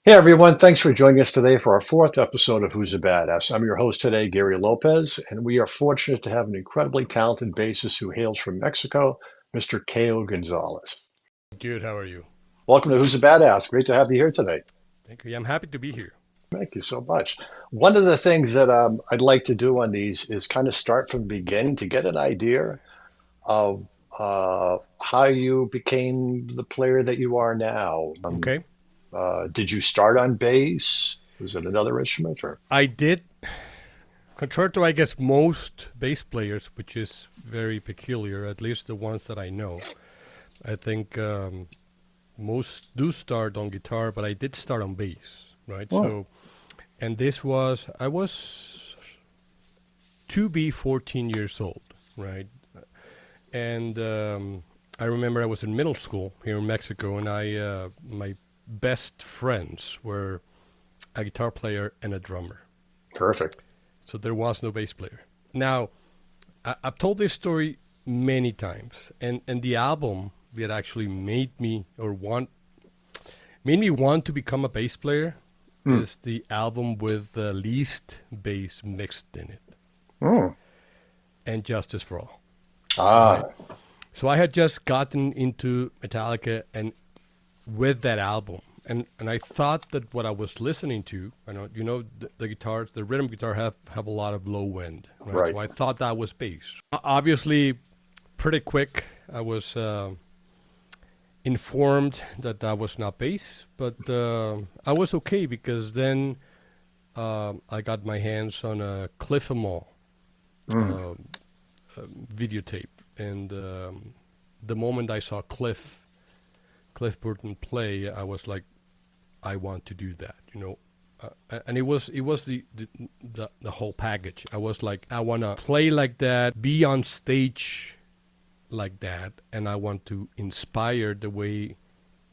Hey everyone, thanks for joining us today for our fourth episode of Who's a Badass. I'm your host today, Gary Lopez, and we are fortunate to have an incredibly talented bassist who hails from Mexico, Mr. Kello Gonzalez. Good. How are you? Welcome to Who's a Badass. Great to have you here today. Thank you. Yeah, I'm happy to be here. Thank you so much. One of the things that I'd like to do on these is kind of start from the beginning to get an idea of how you became the player that you are now. Okay. Did you start on bass? Was it another instrument or? I did, contrary to I guess most bass players, which is very peculiar, at least the ones that I know. I think most do start on guitar, but I did start on bass, right? Oh, And I was to be 14 years old, right? And I remember I was in middle school here in Mexico, and my best friends were a guitar player and a drummer. perfect. So there was no bass player. Now, I've told this story many times, and the album that actually made me want to become a bass player Hmm. is the album with the least bass mixed in it, Mm. and Justice for All, right? Ah, So I had just gotten into Metallica and with that album. And I thought that what I was listening to, the guitars, the rhythm guitar have a lot of low end, right? right. So I thought that was bass. Obviously, pretty quick, I was informed that that was not bass, but I was okay because then I got my hands on a Cliff Amal Mm. uh, videotape, and the moment I saw Cliff Burton play, I was like, I want to do that, and it was the whole package. I was like, I want to play like that, be on stage like that, and I want to inspire the way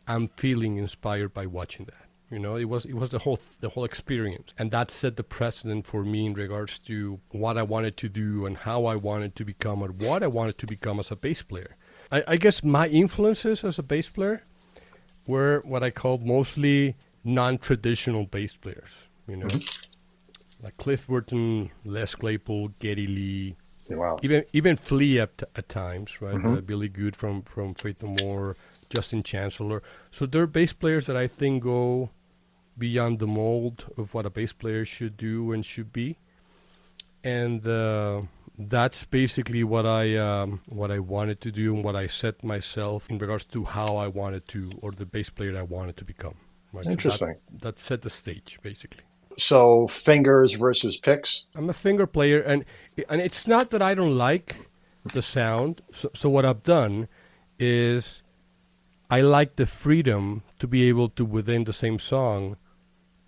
I'm feeling inspired by watching that. It was the whole experience, and that set the precedent for me in regards to what I wanted to do and how I wanted to become or what I wanted to become as a bass player. I guess my influences as a bass player were what I called mostly non-traditional bass players. You know, Mhm. like Cliff Burton, Les Claypool, Geddy Lee, Wow. even Flea at times, right? Hmm. Billy Good from Faith No More, Justin Chancellor. So they're bass players that I think go beyond the mold of what a bass player should do and should be, and that's basically what I wanted to do and what I set myself in regards to how I wanted to, or the bass player I wanted to become. Right, so that Interesting. that set the stage basically. So fingers versus picks. I'm a finger player, and it's not that I don't like the sound. So what I've done is I like the freedom to be able to within the same song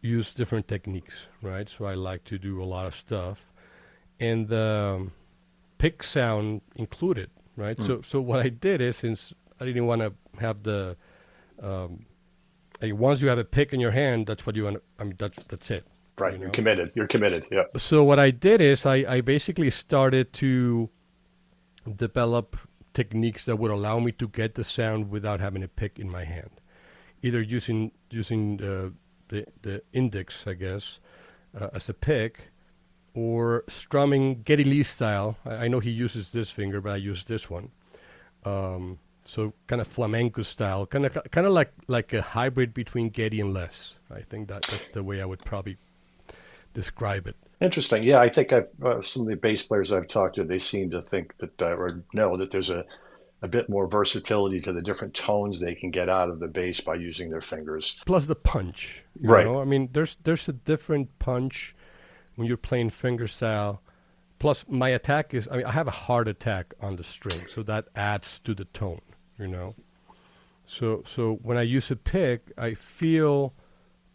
use different techniques, right? So I like to do a lot of stuff, and the pick sound included, right? Mm. So what I did is, since I didn't want to have um, like once you have a pick in your hand, that's what you want. I mean, that's it, Right. you You're know. committed. You're committed. Yeah. So what I did is I basically started to develop techniques that would allow me to get the sound without having a pick in my hand, either using the index, I guess, as a pick, or strumming Geddy Lee style. I know he uses this finger, but I use this one. So kind of flamenco style, kind of like a hybrid between Geddy and Les. I think that's the way I would probably describe it. Interesting. Yeah, I think some of the bass players I've talked to, they seem to think that or know that there's a bit more versatility to the different tones they can get out of the bass by using their fingers. Plus the punch, Right. I mean, there's a different punch when you're playing fingerstyle. Plus, my attack is, I mean, I have a hard attack on the string, so that adds to the tone, you know. So when I use a pick, I feel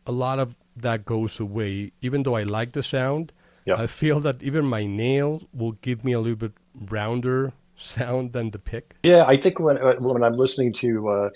a lot of that goes away. Even though I like the sound, Yeah. I feel that even my nails will give me a little bit rounder sound than the pick. Yeah, I think when I'm listening to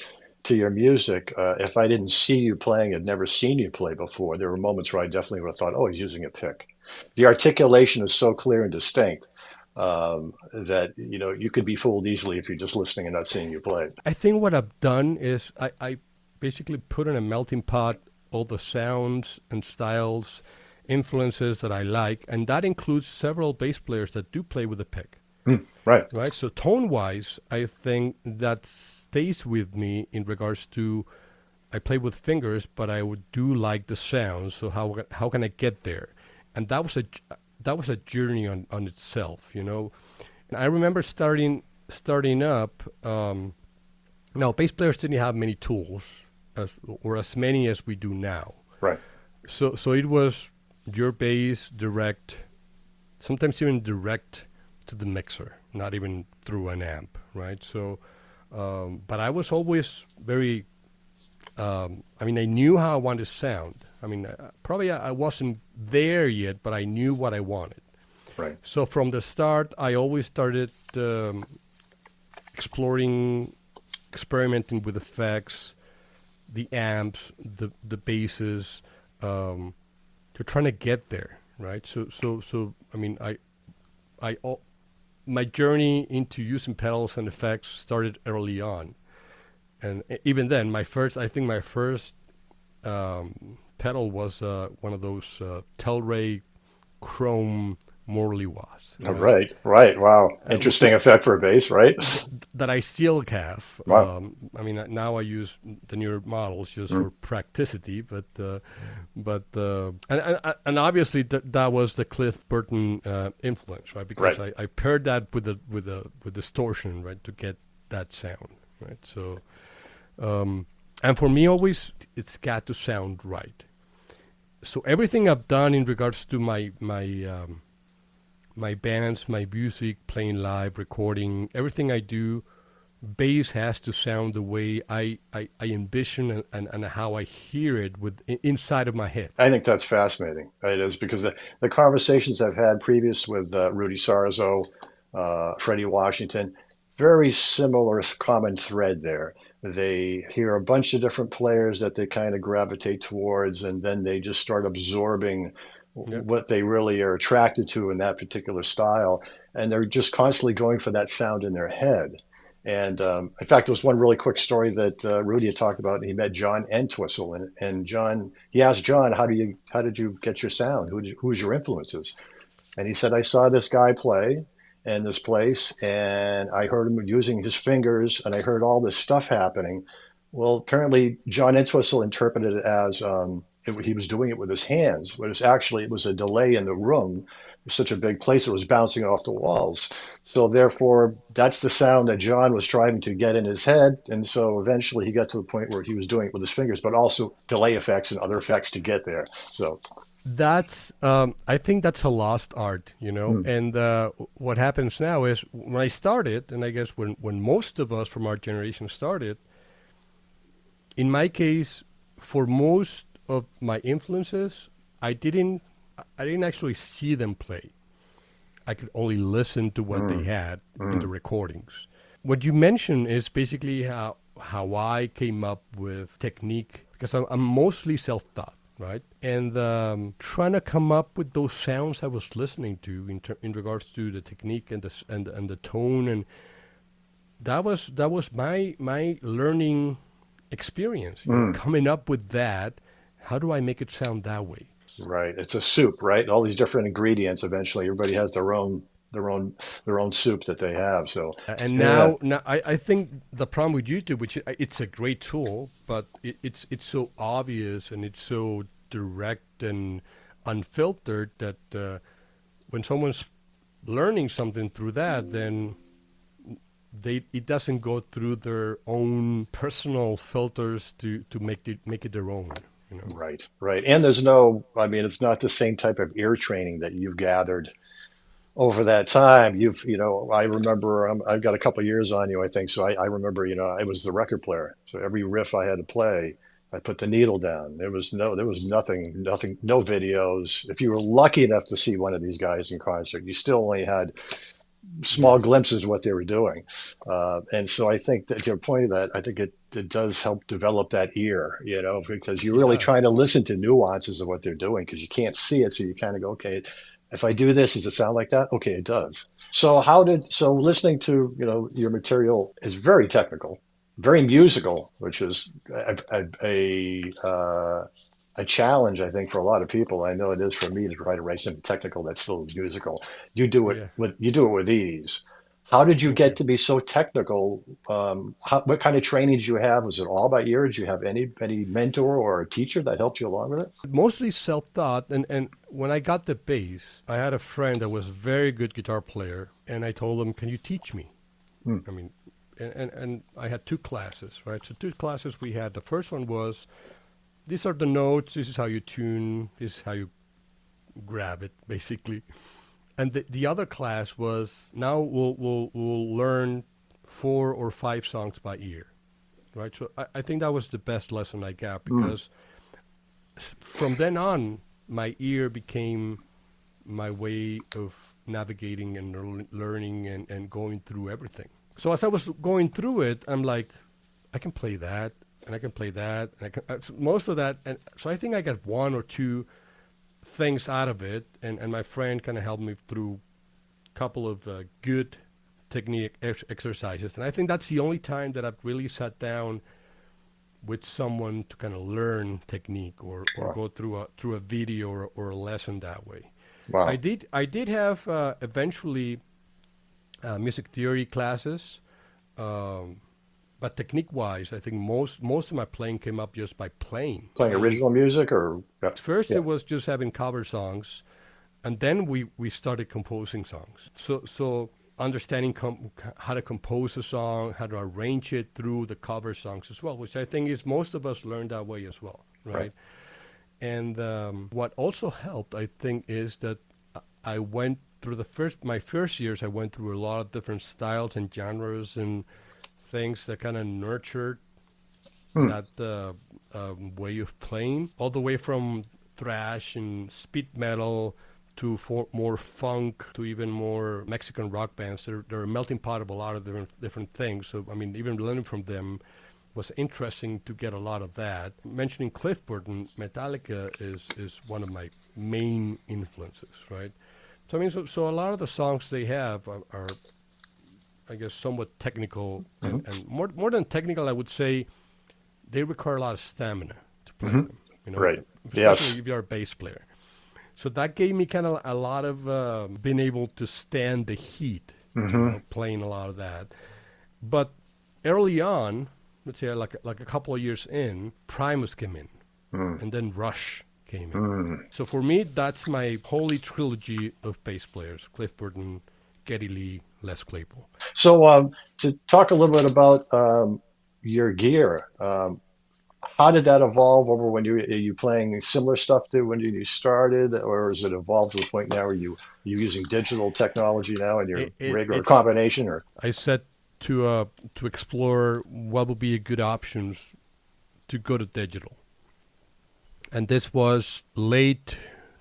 your music, if I didn't see you playing, I'd never seen you play before. There were moments where I definitely would have thought, "Oh, he's using a pick." The articulation is so clear and distinct that you could be fooled easily if you're just listening and not seeing you play. I think what I've done is I basically put in a melting pot all the sounds and styles, influences that I like, and that includes several bass players that do play with a pick, Right. right? So tone-wise, I think that stays with me in regards to I play with fingers, but I would do like the sound. So how can I get there? And that was a journey on itself, you know. And I remember starting up. Now, bass players didn't have many tools, as many as we do now. Right. So it was your bass direct, sometimes even direct to the mixer, not even through an amp, right? So, but I was always very. I mean, I knew how I wanted to sound. I mean, probably I wasn't there yet, but I knew what I wanted. Right. So from the start, I always started exploring, experimenting with effects, the amps, the basses, to trying to get there, right? So. I mean, my journey into using pedals and effects started early on, and even then, I think my first pedal was one of those Telray Chrome Morley was, Oh, right. Right. Wow. Interesting effect for a bass, right? that I still have. Wow. I mean, now I use the newer models just for practicity, and obviously that was the Cliff Burton influence, right? Because Right. I paired that with distortion, right, to get that sound, right? So, and for me, always it's got to sound right. So everything I've done in regards to my bands, my music, playing live, recording, everything I do, bass has to sound the way I envision and how I hear it inside of my head. I think that's fascinating. It is because the conversations I've had previous with Rudy Sarzo, Freddie Washington, very similar common thread there. They hear a bunch of different players that they kind of gravitate towards, and then they just start absorbing Yep. what they really are attracted to in that particular style. And they're just constantly going for that sound in their head. And in fact, there was one really quick story that Rudy had talked about. He met John Entwistle, and John, he asked John, how did you get your sound? Who's your influences? And he said, I saw this guy play in this place, and I heard him using his fingers, and I heard all this stuff happening. Well, apparently, John Entwistle interpreted it as he was doing it with his hands, but it was a delay in the room. It was such a big place, it was bouncing off the walls. So therefore, that's the sound that John was trying to get in his head. And so eventually he got to the point where he was doing it with his fingers, but also delay effects and other effects to get there. So, That's I think that's a lost art, you know. mm, And what happens now is when I started, and I guess when most of us from our generation started, in my case, for most of my influences, I didn't actually see them play. I could only listen to what they mm, had in the mm, recordings. What you mentioned is basically how I came up with technique because I'm mostly self-taught, right? And trying to come up with those sounds I was listening to in regards to the technique and and the tone, and that was my learning experience. You know, mm. coming up with that. How do I make it sound that way? Right. It's a soup, right? All these different ingredients. Eventually, everybody has their own soup that they have. So, And yeah. now I think the problem with YouTube, which it's a great tool, but it's so obvious and it's so direct and unfiltered that when someone's learning something through that, then it doesn't go through their own personal filters to make it their own. You know. Right, right. And there's no, I mean, it's not the same type of ear training that you've gathered over that time. I remember, I've got a couple years on you, I think. So I remember, I was the record player. So every riff I had to play, I put the needle down. There was nothing, no videos. If you were lucky enough to see one of these guys in concert, you still only had small Yes. glimpses of what they were doing. And so I think that to your point of that, I think it does help develop that ear, because you're really trying to Yes. listen to nuances of what they're doing because you can't see it. So you kind of go, okay, if I do this, does it sound like that? Okay, it does. So listening to, your material is very technical, very musical, which is a a challenge, I think, for a lot of people. I know it is for me to try to write something technical that's still musical. Yeah. You do it with ease. How did you Thank get you. to be so technical? What kind of training did you have? Was it all by ear? Did you have any mentor or a teacher that helped you along with it? Mostly self-taught, and when I got the bass, I had a friend that was a very good guitar player, and I told him, "Can you teach me?" Hmm. I mean, and I had two classes, right? So two classes we had. The first one was, these are the notes. This is how you tune. This is how you grab it, basically. And the other class was, now we'll learn 4 or 5 songs by ear, right? So I think that was the best lesson I got, Hmm. because from then on, my ear became my way of navigating and learning and going through everything. So as I was going through it, I'm like, I can play that, and I can play that, and I can, so most of that, and so I think I got 1 or 2 things out of it, and my friend kind of helped me through a couple of good technique exercises, and I think that's the only time that I've really sat down with someone to kind of learn technique, or Wow. go through a video, or a lesson that way. I Wow. did I did have eventually music theory classes, um, but technique wise, I think most of my playing came up just by playing. Playing I mean, original music or yeah. first Yeah. it was just having cover songs, and then we started composing songs. So understanding how to compose a song, how to arrange it through the cover songs as well, which I think is most of us learned that way as well, Right. right? And what also helped, I think, is that I went through my first years. I went through a lot of different styles and genres and things that kind of nurtured Hmm. that way of playing, all the way from thrash and speed metal to more funk to even more Mexican rock bands. They're a melting pot of a lot of different things. So I mean, even learning from them was interesting to get a lot of that. Mentioning Cliff Burton, Metallica is one of my main influences, right? So I mean, so a lot of the songs they have are I guess somewhat technical, and, Hmm. and more than technical, I would say they require a lot of stamina to play Hmm. them. You know, Right. especially Yes. if you're a bass player. So that gave me kind of a lot of being able to stand the heat. You Hmm. know, playing a lot of that. But early on, let's say like a couple of years in, Primus came in, Hmm. and then Rush came in. Hmm. So for me, that's my holy trilogy of bass players: Cliff Burton, Geddy Lee, Les Claypool. So, to talk a little bit about your gear, how did that evolve over when are you playing similar stuff to when you started, or has it evolved to the point now where you using digital technology now in your rig or a It's combination or I said to explore what would be a good options to go to digital, and this was late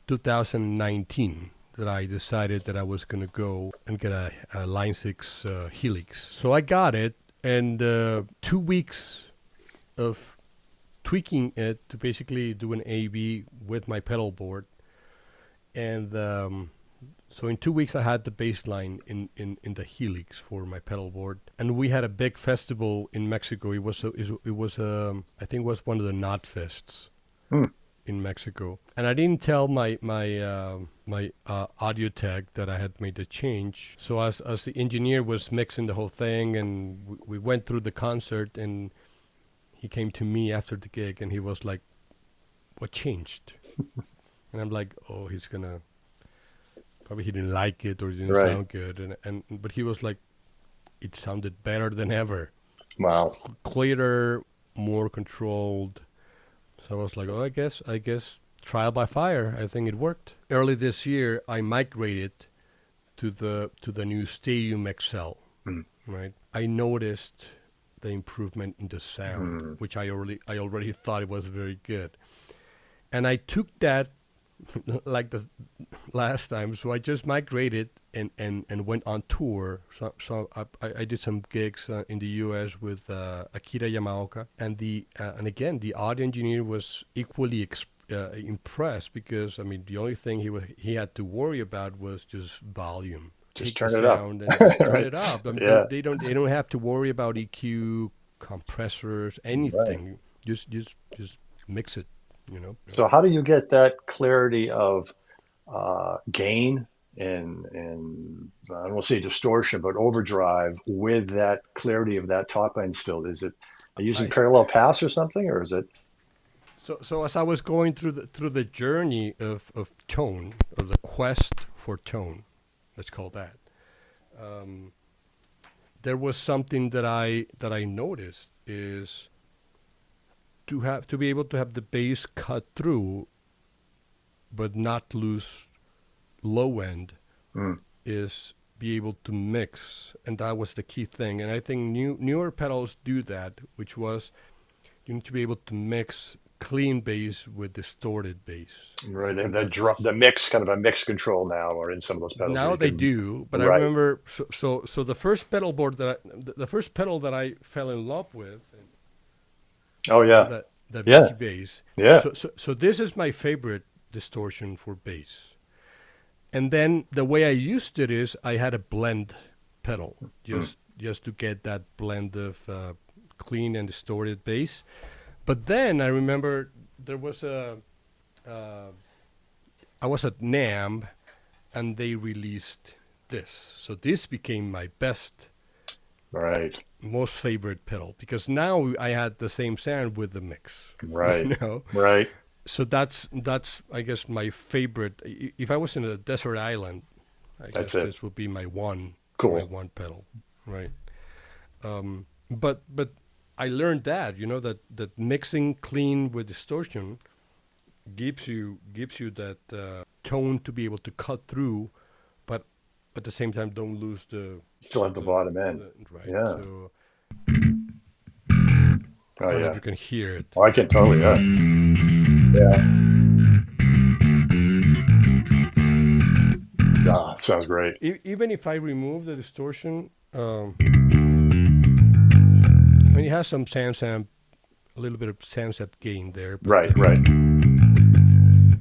2019 that I decided that I was going to go and get a Line 6 Helix. So I got it, and 2 weeks of tweaking it to basically do an A/B with my pedal board, and so in 2 weeks I had the bass line in the Helix for my pedal board, and we had a big festival in Mexico. It was I think it was one of the Knot Fests hmm, in Mexico, and I didn't tell my audio tech that I had made the change. So as the engineer was mixing the whole thing, and we went through the concert, and he came to me after the gig, and he was like, "What changed?" And I'm like, "Oh, he's gonna probably he didn't like it, or it didn't right? sound good," and but he was like, "It sounded better than ever, Wow. clearer, more controlled." So I was like, "Oh, I guess trial by fire. I think it worked." Early this year, I migrated to the new Stadium XL. Hmm. Right, I noticed the improvement in the sound, Hmm. which I already thought it was very good, and I took that like the last time. So I just migrated and went on tour. So I did some gigs in the U.S. with Akira Yamaoka, and again the audio engineer was equally impressed, because I mean the only thing he had to worry about was just volume. Just Take the turn it up. sound and just turn Right. it up. I mean, Yeah. they don't have to worry about EQ, compressors, Right. anything. Just mix it. you know. So how do you get that clarity of gain and I don't want to say distortion, but overdrive with that clarity of that top end still? Is it using I parallel paths or something, or is it? so as I was going through the journey of tone, of the quest for tone, let's call that, um, there was something that I noticed is to be able to have the bass cut through but not lose low end Mm, is be able to mix, and that was the key thing. And I think newer pedals do that, which was you need to be able to mix clean bass with distorted bass. I right, they have think that that's the mix, kind of a mix control now, or in some of those pedals where now you they can. do. But I Right. remember so the first pedal board the first pedal that I fell in love with, Oh yeah. the Yeah. VT bass. Yeah. So this is my favorite distortion for bass. And then the way I used it is I had a blend pedal, Mm, just to get that blend of clean and distorted bass. But then I remember there was uh, I was at NAMM and they released this. So this became my best, right. most favorite pedal because now I had the same sound with the mix, Right. you know. Right. So that's I guess my favorite. If I was in a desert island, I That's guess it. this would be my Cool. one pedal, right? But I learned that that mixing clean with distortion gives you that tone to be able to cut through, but at the same time don't lose Still at the bottom end. the right. Yeah. So Oh I don't know if yeah. you can hear it. Oh, I can totally. Yeah. Yeah. Ah, sounds great. Even if I remove the distortion, I mean it has some a little bit of Sansamp gain there, Right. Right.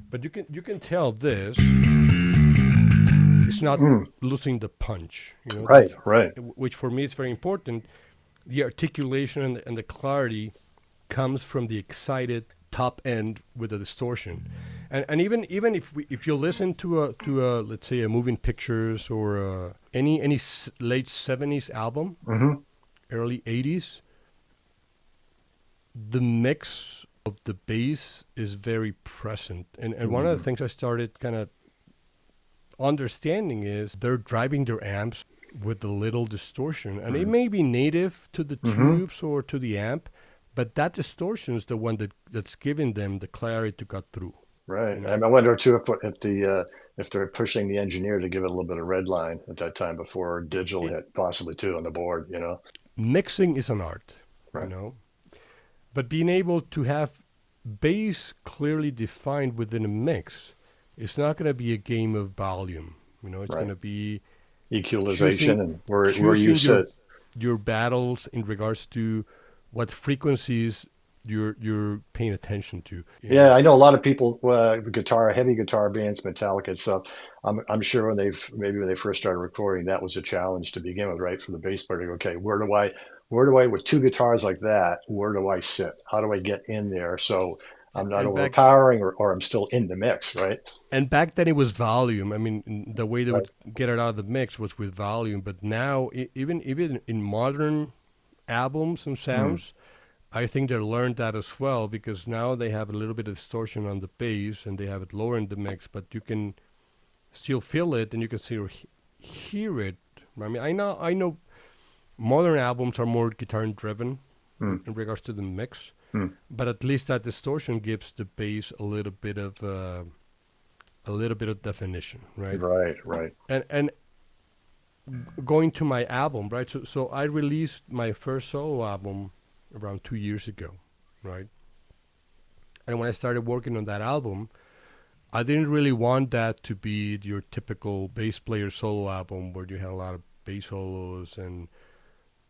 but you can tell this it's not Mm, losing the punch. right. Right. Which for me is very important. The articulation and the clarity comes from the excited top end with the distortion, and even if you listen to a let's say a moving pictures or any late '70s album, Hmm. early '80s, the mix of the bass is very present, and one of the Mm, things I started kind of understanding is they're driving their amps with a little distortion, and it mm, may be native to the hmm. tubes or to the amp, but that distortion is the one that's giving them the clarity to cut through. Right. You And know, I wonder too if they're pushing the engineer to give it a little bit of red line at that time before it, digital it hit, possibly too on the board. mixing is an art, you Right. know, but being able to have bass clearly defined within a mix, it's not going to be a game of volume. It's going Right. to be Equalization choosing and where you choosing sit. your battles in regards to what frequencies you're paying attention to. Yeah, I know a lot of people, heavy guitar bands, Metallica and stuff. I'm sure maybe when they first started recording, that was a challenge to begin with, right? For the bass player to go, okay, with two guitars like that, where do I sit? How do I get in there so I'm not And overpowering or I'm still in the mix, right? back then it was volume. I mean, the way they Right. would get it out of the mix was with volume. But now, even in modern albums and Mm, sounds, I think they learned that as well because now they have a little bit of distortion on the bass and they have it lower in the mix, but you can still feel it and you can still hear it. I mean, I know modern albums are more guitar driven mm, in regards to the mix, mm. but at least that distortion gives the bass a little bit of definition, right? Right, right. And going to my album, right? So I released my first solo album around 2 years ago, right? And when I started working on that album, I didn't really want that to be your typical bass player solo album where you had a lot of bass solos and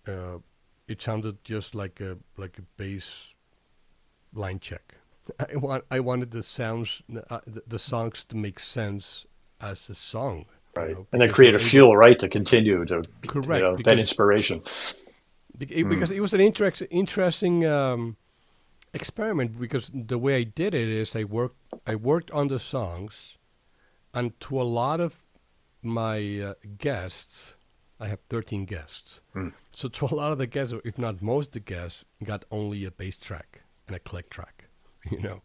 uh, it sounded just like a bass line check. I wanted the songs to make sense as a song, Right. And then because you're create a able. fuel, right, to continue to, Correct, that inspiration. because Mm, it was an interesting experiment because the way I did it is I worked on the songs, and to a lot of my guests, I have 13 guests. Mm. So to a lot of the guests, if not most of the guests, got only a bass track and a click track, you know.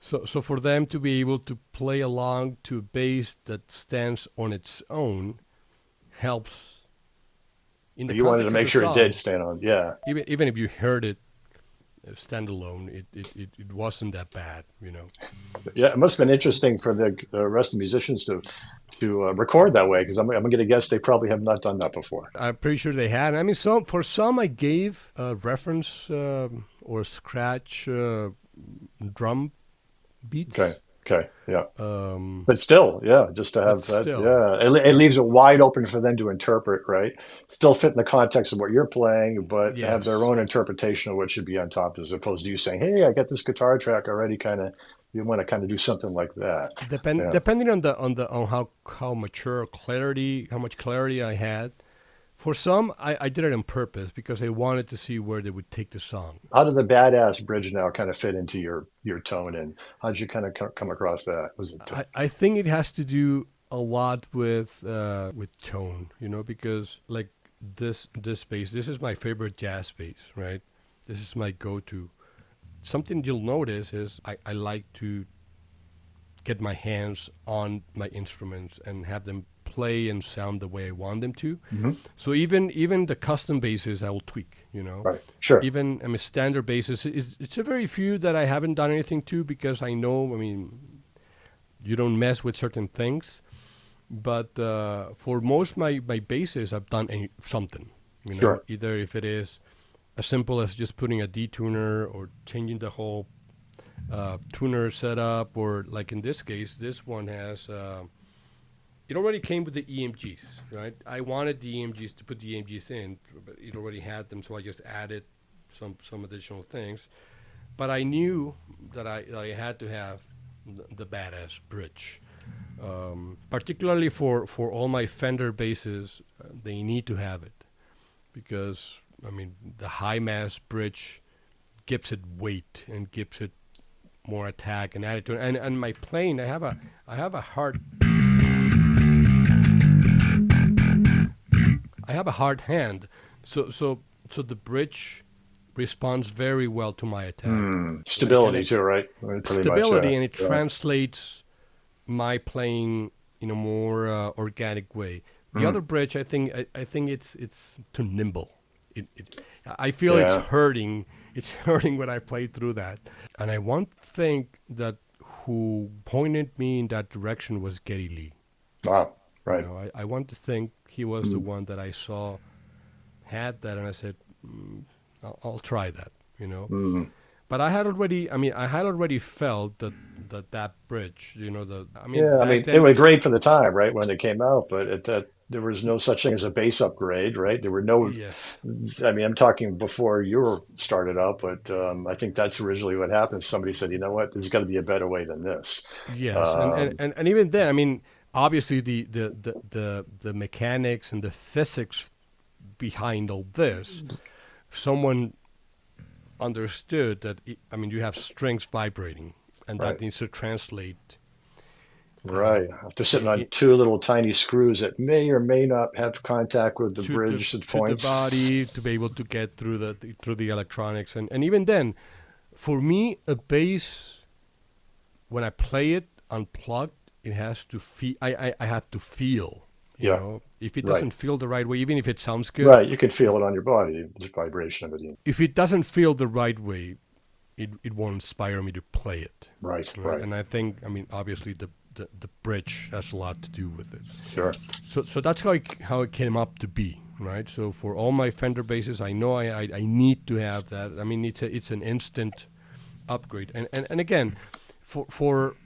So for them to be able to play along to a bass that stands on its own helps in the You wanted to context of make the sure it did song. stand on. Yeah. Even if you heard it standalone, it wasn't that bad, you know. Yeah, it must have been interesting for the rest of the musicians to record that way because I'm going to guess they probably have not done that before. I'm pretty sure they had. I mean, some I gave reference or scratch drum Okay. beats, Okay. Yeah. um, But still, yeah, just to but have that, still, yeah, it leaves it wide open for them to interpret, right? Still fit in the context of what you're playing, but have their yes. own interpretation of what should be on top, as opposed to you saying, "Hey, I got this guitar track already." Kind of, you want to kind of do something like that. Yeah. Depending on on how mature clarity, how much clarity I had. For some, I did it on purpose because I wanted to see where they would take the song. How did the badass bridge now kind of fit into your tone, and how did you kind of come across that? Was it I think it has to do a lot with tone, you know, because like this bass, this is my favorite jazz bass, right? This is my go-to. Something you'll notice is I like to get my hands on my instruments and have them play and sound the way I want them to. Mhm. So even the custom basses I will tweak, you know. Right? Sure. Even I mean standard basses it's a very few that I haven't done anything to because I know I mean you don't mess with certain things. But for most my basses, I've done something. You know, Sure. either if it is as simple as just putting a detuner or changing the whole tuner setup, or like in this case, this one has. It already came with the EMGs, right? I wanted the EMGs to put the EMGs in, but it already had them, so I just added some additional things. But I knew that I had to have the badass bridge. Particularly for all my Fender basses, they need to have it because I mean the high mass bridge gives it weight and gives it more attack and attitude. And my playing, I have a hard I have a hard hand, so the bridge responds very well to my attack, and Stability it too, right? Right, pretty much. stability, and it Yeah. translates my playing in a more organic way. The Mm. other bridge, I think it's too nimble. I feel it's Yeah. hurting. It's hurting when I play through that. And I want to think that who pointed me in that direction was Geddy Lee. Wow. You Right. know, I want to think he was the Mm. one that I saw had that, and I said, I'll try that. You know, Mm. but I had already felt that bridge. You know, I mean, Yeah, I back mean, they then, were great for the time, right, when they came out, but at that there was no such thing as a bass upgrade, right? There were no, yes. I mean, I'm talking before you were started out, but I think that's originally what happened. Somebody said, you know what, there's got to be a better way than this. Yes, Um, and even then, I mean, obviously the mechanics and the physics behind all this, someone understood that. I mean, you have strings vibrating, and right, that needs to translate right. um, After sitting on I two little tiny screws that may or may not have contact with the to the bridge at to the points. body to be able to get through the electronics, and even then, for me, a bass when I play it unplugged, it has to feel. I have to feel. You Yeah, know, if it right, doesn't feel the right way, even if it sounds good, right. You can feel it on your body, the vibration of it. if it doesn't feel the right way, it won't inspire me to play it. Right, Right, right. and I think, I mean, obviously the bridge has a lot to do with it. Sure. So that's how it came up to be. Right. So for all my Fender basses, I know I need to have that. I mean, it's an instant upgrade. And again, for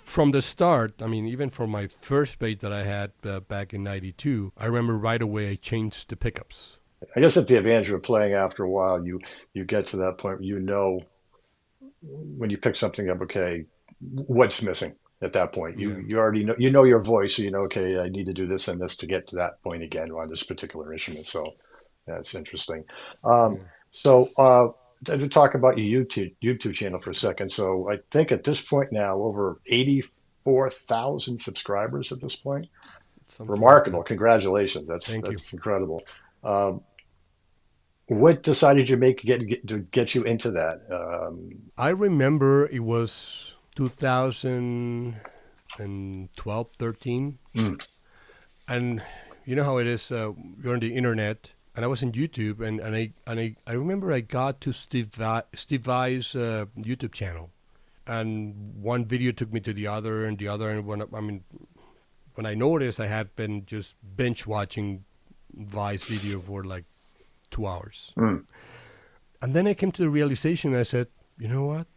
from the start, I mean, even for my first bass that I had back in '92, I remember right away I changed the pickups. I guess that's the advantage of playing after a while. You get to that point where you know when you pick something up, okay, what's missing at that point. You Yeah. you already know you know your voice, so you know, okay, I need to do this and this to get to that point again on this particular instrument. So that's interesting. Um, Yeah. so to talk about your YouTube channel for a second. So I think at this point now, over 84,000 subscribers at this point. something like that. Remarkable. Congratulations. Thank you. That's incredible. Um, what decided you to get you into that? I remember it was 2012, 13, Mm, and you know how it is. You're on the internet, and I was on YouTube, and I remember I got to Steve Vai's YouTube channel, and one video took me to the other, and the other, and when I noticed, I had been just binge watching Vai's video for like 2 hours, mm, and then I came to the realization. I said, you know what?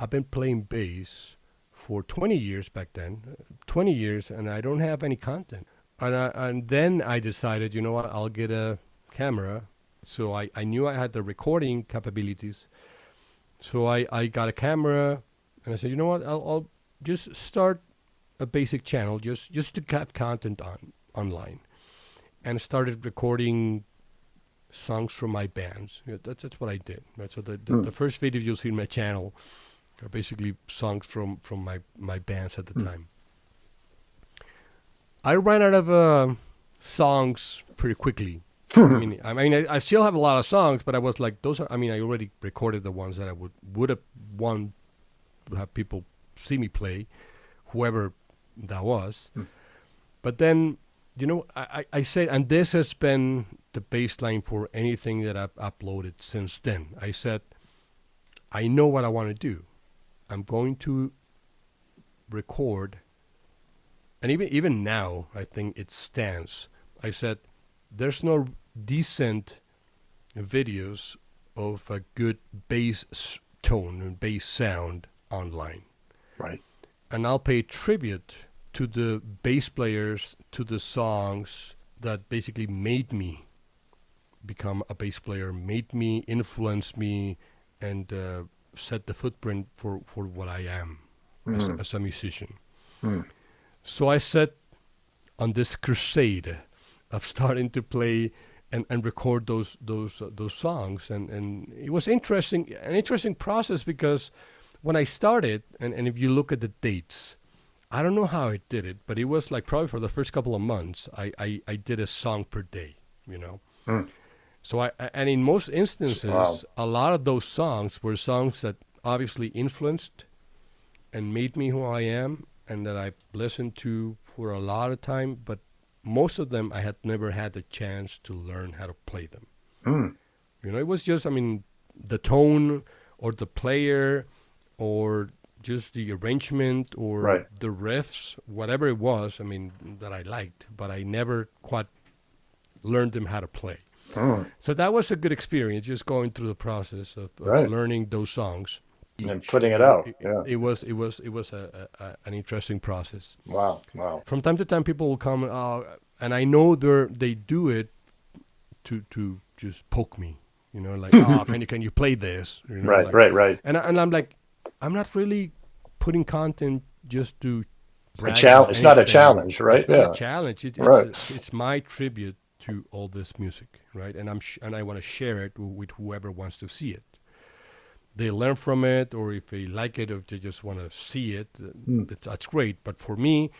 I've been playing bass for 20 years back then, 20 years, and I don't have any content. And then I decided, you know what, I'll get a camera. So I knew I had the recording capabilities. So I got a camera, and I said, you know what, I'll just start a basic channel just to have content online. And started recording songs from my bands. Yeah, that's what I did. Right? So the mm, first video you'll see in my channel are basically songs from my bands at the mm. time. I ran out of songs pretty quickly. I still have a lot of songs, but I was like, those are. I mean, I already recorded the ones that I would have wanted to have people see me play, whoever that was. But then, I said, and this has been the baseline for anything that I've uploaded since then. I said, I know what I want to do. I'm going to record, and even now, I think it stands. I said, there's no decent videos of a good bass tone and bass sound online. Right. And I'll pay tribute to the bass players, to the songs that basically made me become a bass player, made me, influenced me, and set the footprint for what I am Mm, as a musician. mm, So I set on this crusade of starting to play and record those songs, and it was an interesting process, because when I started, and if you look at the dates, I don't know how I did it, but it was like probably for the first couple of months, I did a song per day, you know. mm. So and in most Wow. instances, a lot of those songs were songs that obviously influenced and made me who I am, and that I listened to for a lot of time. But most of them, I had never had the chance to learn how to play them. Mm, It was just, the tone or the player or just the arrangement or right. the riffs, whatever it was, that I liked, but I never quite learned them how to play. Mm, So that was a good experience, just going through the process of right. learning those songs And each. putting it out. It, Yeah. it was an interesting process. Wow. Wow. From time to time, people will come, and I know they do it to just poke me, like, can you play this, Right. like, Right. Right. and I'm like, I'm not really putting content just to A brag challenge. about It's not a anything. challenge, right? It's not a Yeah. challenge. Right. It's my tribute to all this music, right? And and I want to share it with whoever wants to see it. They learn from it, or if they like it, or if they just want to see it, Mm, that's great. But for me,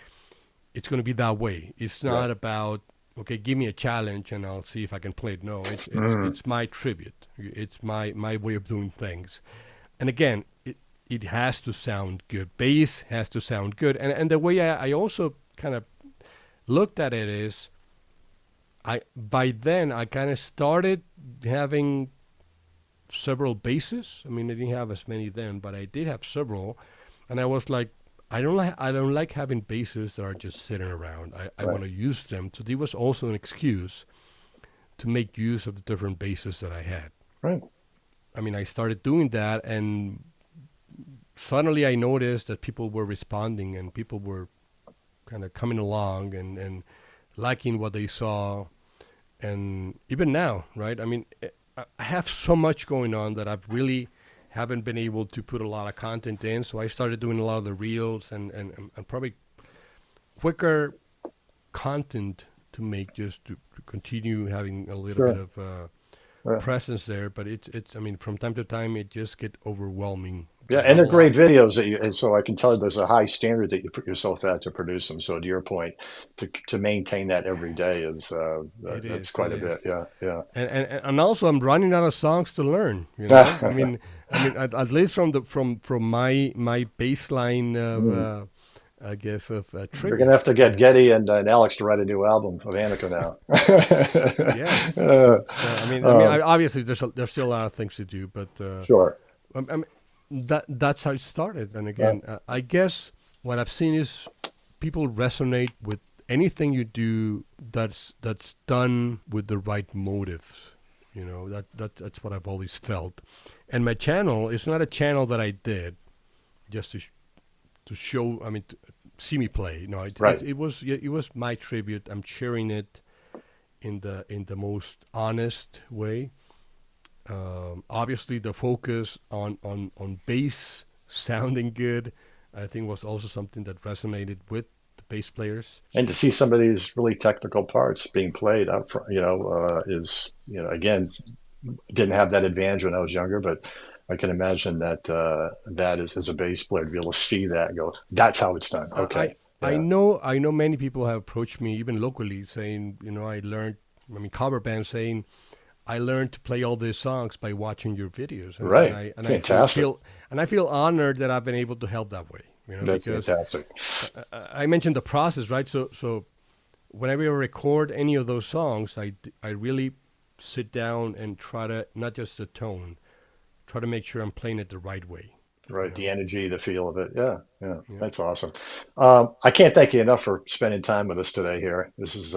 it's going to be that way. It's right. not about, okay, give me a challenge and I'll see if I can play it. No, Mm, it's my tribute. It's my way of doing things. And again, it has to sound good. Bass has to sound good. And the way I also kind of looked at it is, by then I kind of started having several basses. I didn't have as many then, but I did have several, and I was like, I don't like having basses that are just sitting around. I right. want to use them. So there was also an excuse to make use of the different basses that I had. Right. I started doing that, and suddenly I noticed that people were responding, and people were kind of coming along and liking what they saw. And even now, right? I have so much going on that I've really haven't been able to put a lot of content in. So I started doing a lot of the reels and probably quicker content to make, just to continue having a little bit Sure. of presence there, but it's I mean, from time to time it just get overwhelming. Yeah, I and have they're a lot. great videos that you, and so I can tell you there's a high standard that you put yourself at to produce them. So to your point, to maintain that every day is that's It quite a is. bit. Yeah, yeah. And also I'm running out of songs to learn. You know, I mean, at least from the from my baseline of Mm. I guess of You're gonna tribute. have to get Geddy and Alex to write a new album of Hanukkah now. Yes. uh, So um, obviously there's still a lot of things to do, but sure. I mean that's how it started. And Uh, again, I guess what I've seen is people resonate with anything you do that's done with the right motives. You know that's what I've always felt. And my channel is not a channel that I did just to show. I mean, to see me play. No, right. it was my tribute. I'm sharing it in the most honest way. Obviously, the focus on bass sounding good, I think, was also something that resonated with the bass players. And to see some of these really technical parts being played up front, is, again, didn't have that advantage when I was younger, but I can imagine that that is as a bass player to be able to see that and go, that's how it's done. Okay. Yeah. I know many people have approached me even locally saying, you know, I learned. I mean, cover bands saying I learned to play all these songs by watching your videos, Right. and I Fantastic. feel honored that I've been able to help that way. You know, That's because fantastic. I mentioned the process, right? So whenever I record any of those songs, I really sit down and try to not just the tone, try to make sure I'm playing it the right way. You Right. The know, energy, the feel of it. Yeah. Yeah. yeah, That's awesome. I can't thank you enough for spending time with us today here. This is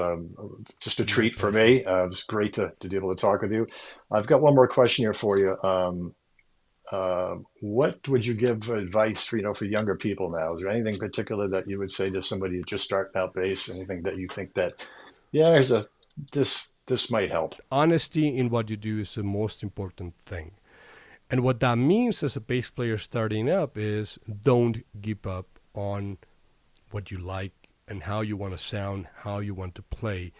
just a my treat for pleasure. me. It was great to be able to talk with you. I've got one more question here for you. What would you give advice for, for younger people now? Is there anything particular that you would say to somebody just starting out bass? Anything that you think that, yeah, this might help? Honesty in what you do is the most important thing. And what that means as a bass player starting up is don't give up on what you like and how you want to sound, how you want to play.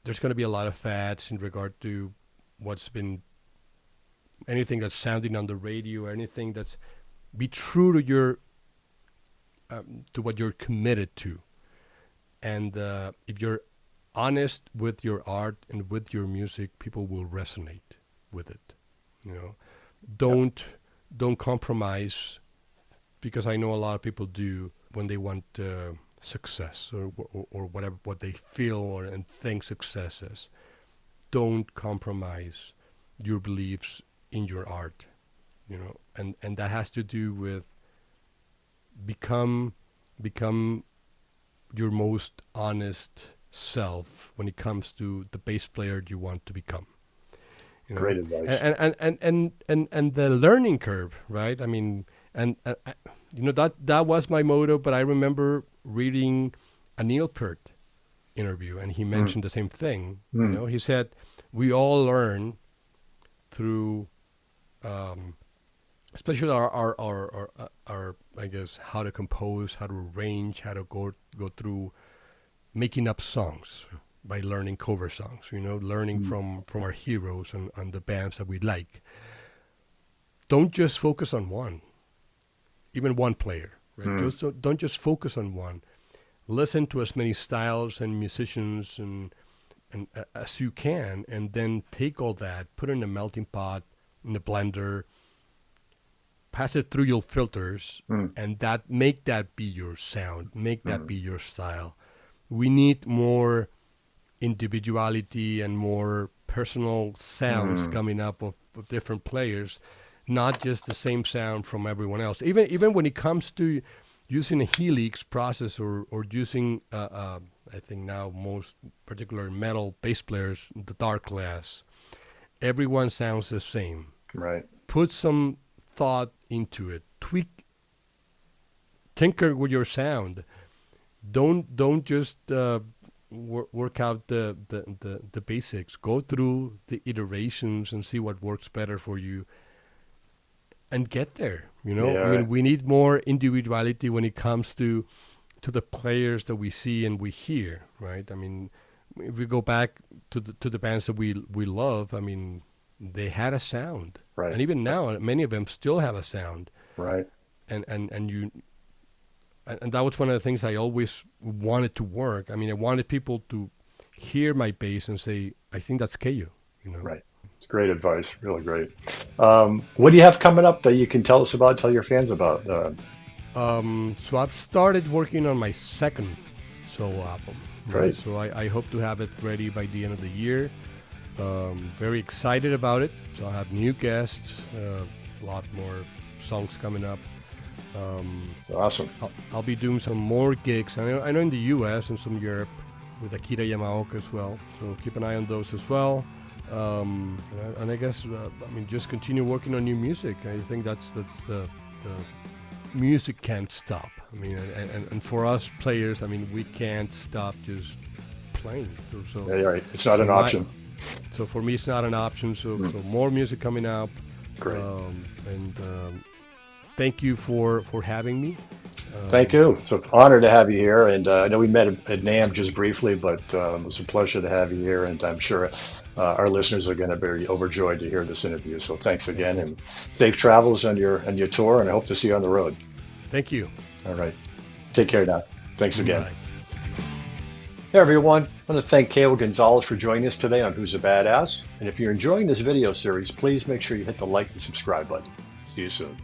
There's going to be a lot of fads in regard to what's been anything that's sounding on the radio, anything that's be true to what you're committed to. And if you're honest with your art and with your music, people will resonate with it. You know, Yep. don't don't compromise because I know a lot of people do when they want success or whatever what they feel or and think success is. Don't compromise your beliefs in your art, you know, and that has to do with become become your most honest self when it comes to the bass player you want to become. You know, Great advice. and the learning curve, right? I mean, you know that was my motto. But I remember reading a Neil Peart interview, and he Mm, mentioned the same thing. You mm, know, he said we all learn through, um, especially our I guess how to compose, how to arrange, how to go through making up songs by learning cover songs. You know, learning mm, from our heroes and the bands that we like. Don't just focus on one, even one player, right? mm, Just don't just focus on one. Listen to as many styles and musicians and as you can, and then take all that, put it in a melting pot, in a blender, pass it through your filters, mm, and that make that be your sound, make that mm, be your style. We need more individuality and more personal sounds mm, coming up of different players, not just the same sound from everyone else. Even when it comes to using a helix process or using I think now most particular metal bass players the dark glass, everyone sounds the same. right. Put some thought into it. Tweak, tinker with your sound. Don't just work out the basics. Go through the iterations and see what works better for you, and get there. You know, Yeah, I right. mean, we need more individuality when it comes to the players that we see and we hear. Right? I mean, if we go back to the bands that we love, I mean, they had a sound, Right. and even now, many of them still have a sound, Right. and you and that was one of the things I always wanted to work. I mean, I wanted people to hear my bass and say, I think that's Kello, you know. Right. It's great advice. Really great. What do you have coming up that you can tell us about, tell your fans about? So I've started working on my second solo album, right? Great. So I hope to have it ready by the end of the year. Very excited about it. So I have new guests, a lot more songs coming up. Awesome. I'll be doing some more gigs. I know in the U.S. and some Europe with Akira Yamaoka as well. So keep an eye on those as well. And I guess I mean just continue working on new music. I think that's the music can't stop. I mean, and for us players, I mean, we can't stop just playing. Yeah, you're right. It's not so an option. so for me, it's not an option. Mm, So more music coming up, great. and thank you for having me. Thank Um, you. So honored to have you here. And I know we met at NAMM just briefly, but it was a pleasure to have you here. And I'm sure our listeners are going to be overjoyed to hear this interview. So thanks again, and safe travels on your tour. And I hope to see you on the road. Thank you. All right. Take care now. Thanks again. Bye. Hey everyone, I want to thank Kello Gonzalez for joining us today on Who's a Badass. And if you're enjoying this video series, please make sure you hit the like and subscribe button. See you soon.